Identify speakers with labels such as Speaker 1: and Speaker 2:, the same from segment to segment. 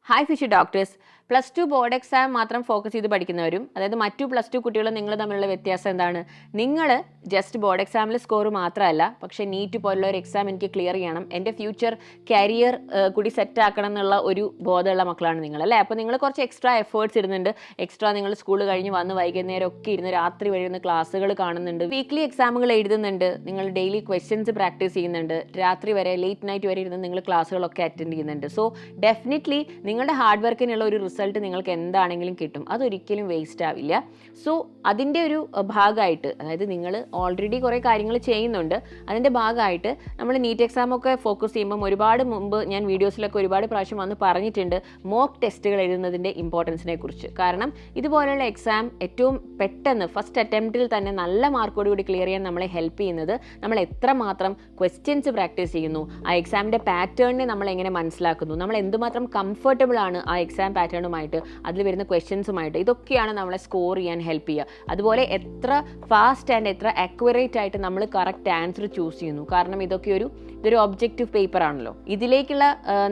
Speaker 1: Hi fish doctors. +2 board exam മാത്രം focus ചെയ്ത് പഠിക്കുന്നവരും, അതായത് മറ്റു +2 കുട്ടികളും നിങ്ങൾ തമ്മിലുള്ള വ്യത്യാസം എന്താണ്? നിങ്ങൾ ജസ്റ്റ് ബോർഡ് എക്സാമിൽ സ്കോർ മാത്രമല്ല, പക്ഷേ നീറ്റ് പോലുള്ള ഒരു എക്സാം എനിക്ക് ക്ലിയർ ചെയ്യണം, എൻ്റെ ഫ്യൂച്ചർ കരിയർ കൂടി സെറ്റ് ആക്കണം എന്നുള്ള ഒരു ബോധമുള്ള മക്കളാണ് നിങ്ങൾ, അല്ലേ? അപ്പോൾ നിങ്ങൾ കുറച്ച് എക്സ്ട്രാ എഫേർട്സ് ഇടുന്നുണ്ട്. എക്സ്ട്രാ നിങ്ങൾ സ്കൂൾ കഴിഞ്ഞ് വന്ന് വൈകുന്നേരം ഒക്കെ ഇരുന്ന് രാത്രി വരെ ക്ലാസ്സുകൾ കാണുന്നുണ്ട്, വീക്ക്ലി എക്സാമുകൾ എഴുതുന്നുണ്ട്, നിങ്ങൾ ഡെയിലി ക്വസ്റ്റ്യൻസ് പ്രാക്ടീസ് ചെയ്യുന്നുണ്ട്, രാത്രി വരെ ലേറ്റ് നൈറ്റ് വരെ ഇരുന്ന് നിങ്ങൾ ക്ലാസ്സുകളൊക്കെ അറ്റൻഡ് ചെയ്യുന്നുണ്ട്. സോ ഡെഫിനറ്റ്ലി നിങ്ങളുടെ ഹാർഡ് വർക്കിനുള്ള ഒരു റിസൾട്ട് നിങ്ങൾക്ക് എന്താണെങ്കിലും കിട്ടും, അതൊരിക്കലും വേസ്റ്റ് ആവില്ല. സോ അതിൻ്റെ ഒരു ഭാഗമായിട്ട്, അതായത് നിങ്ങൾ ഓൾറെഡി കുറേ കാര്യങ്ങൾ ചെയ്യുന്നുണ്ട്, അതിൻ്റെ ഭാഗമായിട്ട് നമ്മൾ നീറ്റ് എക്സാമൊക്കെ ഫോക്കസ് ചെയ്യുമ്പം ഒരുപാട് മുമ്പ് ഞാൻ വീഡിയോസിലൊക്കെ ഒരുപാട് പ്രാവശ്യം വന്ന് പറഞ്ഞിട്ടുണ്ട് മോക്ക് ടെസ്റ്റുകൾ എഴുതുന്നതിൻ്റെ ഇമ്പോർട്ടൻസിനെ കുറിച്ച്. കാരണം ഇതുപോലെയുള്ള എക്സാം ഏറ്റവും പെട്ടെന്ന് ഫസ്റ്റ് അറ്റംപ്റ്റിൽ തന്നെ നല്ല മാർക്കോടുകൂടി ക്ലിയർ ചെയ്യാൻ നമ്മളെ ഹെൽപ്പ് ചെയ്യുന്നത് നമ്മൾ എത്രമാത്രം ക്വസ്റ്റ്യൻസ് പ്രാക്ടീസ് ചെയ്യുന്നു, ആ എക്സാമിൻ്റെ പാറ്റേണിനെ നമ്മൾ എങ്ങനെ മനസ്സിലാക്കുന്നു, നമ്മൾ എന്തുമാത്രം കംഫർട്ടബിൾ ആണ് ആ എക്സാം പാറ്റേണുമായിട്ട്, അതിൽ വരുന്ന ക്വസ്റ്റ്യൻസുമായിട്ട്, ഇതൊക്കെയാണ് നമ്മളെ സ്കോർ ചെയ്യാൻ ഹെൽപ്പ് ചെയ്യുക. അതുപോലെ എത്ര ഫാസ്റ്റ് ആൻഡ് എത്ര അക്യുറേറ്റ് ആയിട്ട് നമ്മൾ കറക്റ്റ് ആൻസർ ചൂസ് ചെയ്യുന്നു. കാരണം ഇതൊരു ഒബ്ജക്റ്റീവ് പേപ്പർ ആണല്ലോ. ഇതിലേക്കുള്ള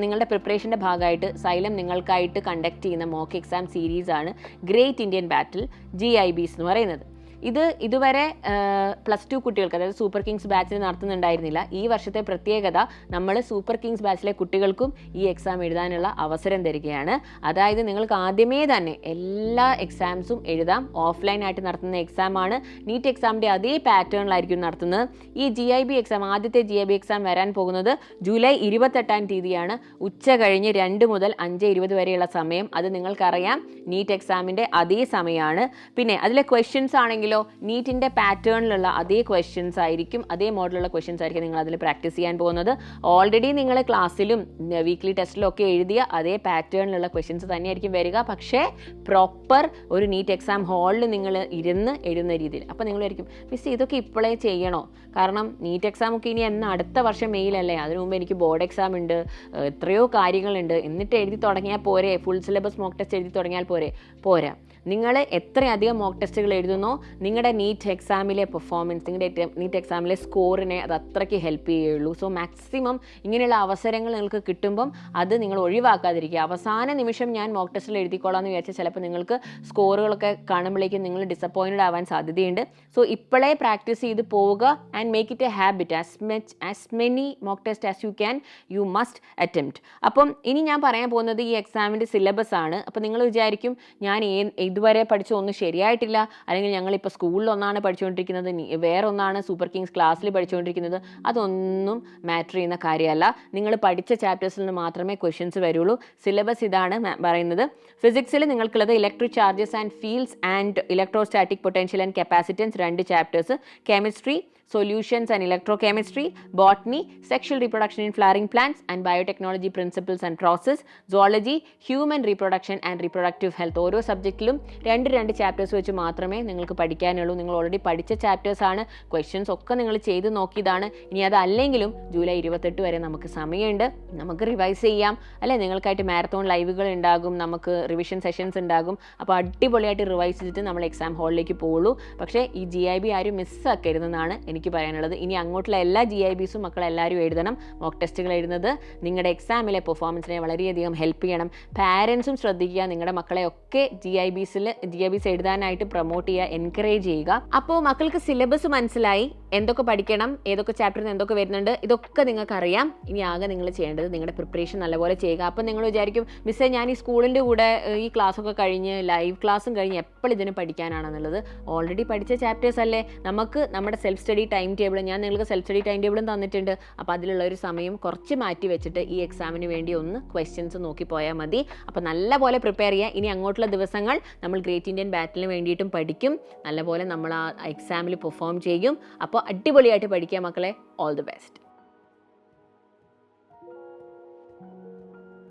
Speaker 1: നിങ്ങളുടെ പ്രിപ്പറേഷൻ്റെ ഭാഗമായിട്ട് സൈലം നിങ്ങൾക്കായിട്ട് കണ്ടക്ട് ചെയ്യുന്ന മോക്ക് എക്സാം സീരീസാണ് ഗ്രേറ്റ് ഇന്ത്യൻ ബാറ്റിൽ GIBs എന്ന് പറയുന്നത്. ഇതുവരെ +2 കുട്ടികൾക്ക്, അതായത് സൂപ്പർ കിങ്സ് ബാച്ചിൽ നടത്തുന്നുണ്ടായിരുന്നില്ല. ഈ വർഷത്തെ പ്രത്യേകത, നമ്മൾ സൂപ്പർ കിങ്സ് ബാച്ചിലെ കുട്ടികൾക്കും ഈ എക്സാം എഴുതാനുള്ള അവസരം തരികയാണ്. അതായത് നിങ്ങൾക്ക് ആദ്യമേ തന്നെ എല്ലാ എക്സാംസും എഴുതാം. ഓഫ്ലൈനായിട്ട് നടത്തുന്ന എക്സാമാണ്. നീറ്റ് എക്സാമിൻ്റെ അതേ പാറ്റേണിലായിരിക്കും നടത്തുന്നത്. ഈ GIB എക്സാം, ആദ്യത്തെ GIB എക്സാം വരാൻ പോകുന്നത് ജൂലൈ 28-ാം തീയതിയാണ്. ഉച്ച കഴിഞ്ഞ് 2 മുതൽ 5:20 വരെയുള്ള സമയം. അത് നിങ്ങൾക്കറിയാം, നീറ്റ് എക്സാമിൻ്റെ അതേ സമയമാണ്. പിന്നെ അതിലെ ക്വസ്റ്റ്യൻസ് ആണെങ്കിലോ നീറ്റിൻ്റെ പാറ്റേണിലുള്ള അതേ ക്വസ്റ്റ്യൻസ് ആയിരിക്കും, അതേ മോഡലുള്ള ക്വസ്റ്റ്യൻസ് ആയിരിക്കും നിങ്ങൾ അതിൽ പ്രാക്ടീസ് ചെയ്യാൻ പോകുന്നത്. ഓൾറെഡി നിങ്ങൾ ക്ലാസ്സിലും വീക്ക്ലി ടെസ്റ്റിലും ഒക്കെ എഴുതിയ അതേ പാറ്റേണിലുള്ള ക്വസ്റ്റ്യൻസ് തന്നെയായിരിക്കും വരിക, പക്ഷേ പ്രോപ്പർ ഒരു നീറ്റ് എക്സാം ഹാളിൽ നിങ്ങൾ ഇരുന്ന് എഴുതുന്ന രീതിയിൽ. അപ്പോൾ നിങ്ങൾ വിചാരിക്കും, മിസ് ഇതൊക്കെ ഇപ്പോഴേ ചെയ്യണോ? കാരണം നീറ്റ് എക്സാം ഒക്കെ ഇനി അടുത്ത വർഷം മെയിലല്ലേ, അതിനു മുമ്പ് എനിക്ക് ബോർഡ് എക്സാം ഉണ്ട്, എത്രയോ കാര്യങ്ങളുണ്ട്, എന്നിട്ട് എഴുതി തുടങ്ങിയാൽ പോരെ? ഫുൾ സിലബസ് മോക്ക് ടെസ്റ്റ് എഴുതി തുടങ്ങിയാൽ പോരാ. നിങ്ങൾ എത്രയധികം മോക്ക് ടെസ്റ്റുകൾ എഴുതുന്നോ നിങ്ങളുടെ നീറ്റ് എക്സാമിലെ പെർഫോമൻസ്, നിങ്ങളുടെ നീറ്റ് എക്സാമിലെ സ്കോറിനെ അത് അത്രയ്ക്ക് ഹെൽപ്പ് ചെയ്യുള്ളൂ. സോ മാക്സിമം ഇങ്ങനെയുള്ള അവസരങ്ങൾ നിങ്ങൾക്ക് കിട്ടുമ്പം അത് നിങ്ങൾ ഒഴിവാക്കാതിരിക്കുക. അവസാന നിമിഷം ഞാൻ മോക്ക് ടെസ്റ്റിൽ എഴുതിക്കോളാം എന്ന് വിചാരിച്ചാൽ ചിലപ്പോൾ നിങ്ങൾക്ക് സ്കോറുകളൊക്കെ കാണുമ്പോഴേക്കും നിങ്ങൾ ഡിസപ്പോയിൻറ്റഡ് ആവാൻ സാധ്യതയുണ്ട്. സോ ഇപ്പോഴേ പ്രാക്ടീസ് ചെയ്ത് പോവുക and make it A habit. As many mock test as you can, you must attempt. അപ്പം ഇനി ഞാൻ പറയാൻ പോകുന്നത് ഈ എക്സാമിൻ്റെ സിലബസ് ആണ്. അപ്പോൾ നിങ്ങൾ വിചാരിക്കും, ഞാൻ ഇതുവരെ പഠിച്ച ഒന്നും ശരിയായിട്ടില്ല, അല്ലെങ്കിൽ ഞങ്ങളിപ്പോൾ സ്കൂളിൽ ഒന്നാണ് പഠിച്ചുകൊണ്ടിരിക്കുന്നത്, വേറെ ഒന്നാണ് സൂപ്പർ കിങ്സ് ക്ലാസ്സിൽ പഠിച്ചുകൊണ്ടിരിക്കുന്നത്. അതൊന്നും മാറ്റർ ചെയ്യുന്ന കാര്യമല്ല. നിങ്ങൾ പഠിച്ച ചാപ്റ്റേഴ്സിൽ നിന്ന് മാത്രമേ ക്വസ്റ്റ്യൻസ് വരുള്ളൂ. സിലബസ് ഇതാണ് പറയുന്നത്. ഫിസിക്സിൽ നിങ്ങൾക്കുള്ളത് electric charges and fields and electrostatic potential and capacitance 2 chapters. Chemistry Solutions and Electrochemistry, Botany, Sexual Reproduction in Flowering Plants and Biotechnology Principles and Process, Zoology, Human Reproduction and Reproductive Health. ഓരോ സബ്ജക്റ്റിലും 2 chapters വെച്ച് മാത്രമേ നിങ്ങൾക്ക് പഠിക്കാനുള്ളൂ. നിങ്ങൾ already പഠിച്ച ചാപ്റ്റേഴ്സാണ്, questions ഒക്കെ നിങ്ങൾ ചെയ്ത് നോക്കിയതാണ്. ഇനി അതല്ലെങ്കിലും ജൂലൈ 28 വരെ നമുക്ക് സമയമുണ്ട്, നമുക്ക് റിവൈസ് ചെയ്യാം, അല്ലേ? നിങ്ങൾക്കായിട്ട് മാരത്തോൺ ലൈവുകൾ ഉണ്ടാകും, നമുക്ക് റിവിഷൻ സെഷൻസ് ഉണ്ടാകും. അപ്പോൾ അടിപൊളിയായിട്ട് റിവൈസ് ചെയ്തിട്ട് നമ്മൾ എക്സാം ഹാളിലേക്ക് പോകുള്ളൂ. പക്ഷേ ഈ GIB ആരും മിസ്സാക്കരുതെന്നാണ് എനിക്ക് പറയാനുള്ളത്. ഇനി അങ്ങോട്ടുള്ള എല്ലാ GIBസും മക്കളെല്ലാവരും എഴുതണം. മോക്ക് ടെസ്റ്റുകൾ എഴുതുന്നത് നിങ്ങളുടെ എക്സാമിലെ പെർഫോമൻസിനെ വളരെയധികം ഹെൽപ്പ് ചെയ്യണം. പാരൻസും ശ്രദ്ധിക്കുക, നിങ്ങളുടെ മക്കളെ ഒക്കെ GIBs എഴുതാനായിട്ട് പ്രൊമോട്ട് ചെയ്യുക, എൻകറേജ് ചെയ്യുക. അപ്പോൾ മക്കൾക്ക് സിലബസ് മനസ്സിലായി, എന്തൊക്കെ പഠിക്കണം, ഏതൊക്കെ ചാപ്റ്ററിൽ എന്തൊക്കെ വരുന്നുണ്ട്, ഇതൊക്കെ നിങ്ങൾക്കറിയാം. ഇനി ആകെ നിങ്ങൾ ചെയ്യേണ്ടത് നിങ്ങളുടെ പ്രിപ്പറേഷൻ നല്ലപോലെ ചെയ്യുക. അപ്പം നിങ്ങൾ വിചാരിക്കും, മിസ്സേ ഞാൻ ഈ സ്കൂളിൻ്റെ കൂടെ ഈ ക്ലാസ്സൊക്കെ കഴിഞ്ഞ് ലൈവ് ക്ലാസ്സും കഴിഞ്ഞ് എപ്പോൾ ഇതിന് പഠിക്കാനാണെന്നുള്ളത്? ഓൾറെഡി പഠിച്ച ചാപ്റ്റേഴ്സ് അല്ലേ. നമുക്ക് നമ്മുടെ സെൽഫ് സ്റ്റഡി ടൈം ടേബിൾ, ഞാൻ നിങ്ങൾക്ക് സെൽഫ് സ്റ്റഡി ടൈം ടേബിളും തന്നിട്ടുണ്ട്. അപ്പോൾ അതിലുള്ള ഒരു സമയം കുറച്ച് മാറ്റി വെച്ചിട്ട് ഈ എക്സാമിന് വേണ്ടി ഒന്ന് ക്വസ്റ്റ്യൻസ് നോക്കി പോയാൽ മതി. അപ്പോൾ നല്ലപോലെ പ്രിപ്പയർ ചെയ്യുക. ഇനി അങ്ങോട്ടുള്ള ദിവസങ്ങൾ നമ്മൾ ഗ്രേറ്റ് ഇന്ത്യൻ ബാറ്റിലിന് വേണ്ടിയിട്ടും പഠിക്കും, നല്ലപോലെ നമ്മൾ ആ എക്സാമിൽ പെർഫോം ചെയ്യും. അപ്പോൾ അടിപൊളിയായിട്ട് പഠിക്കുക മക്കളെ. All the best.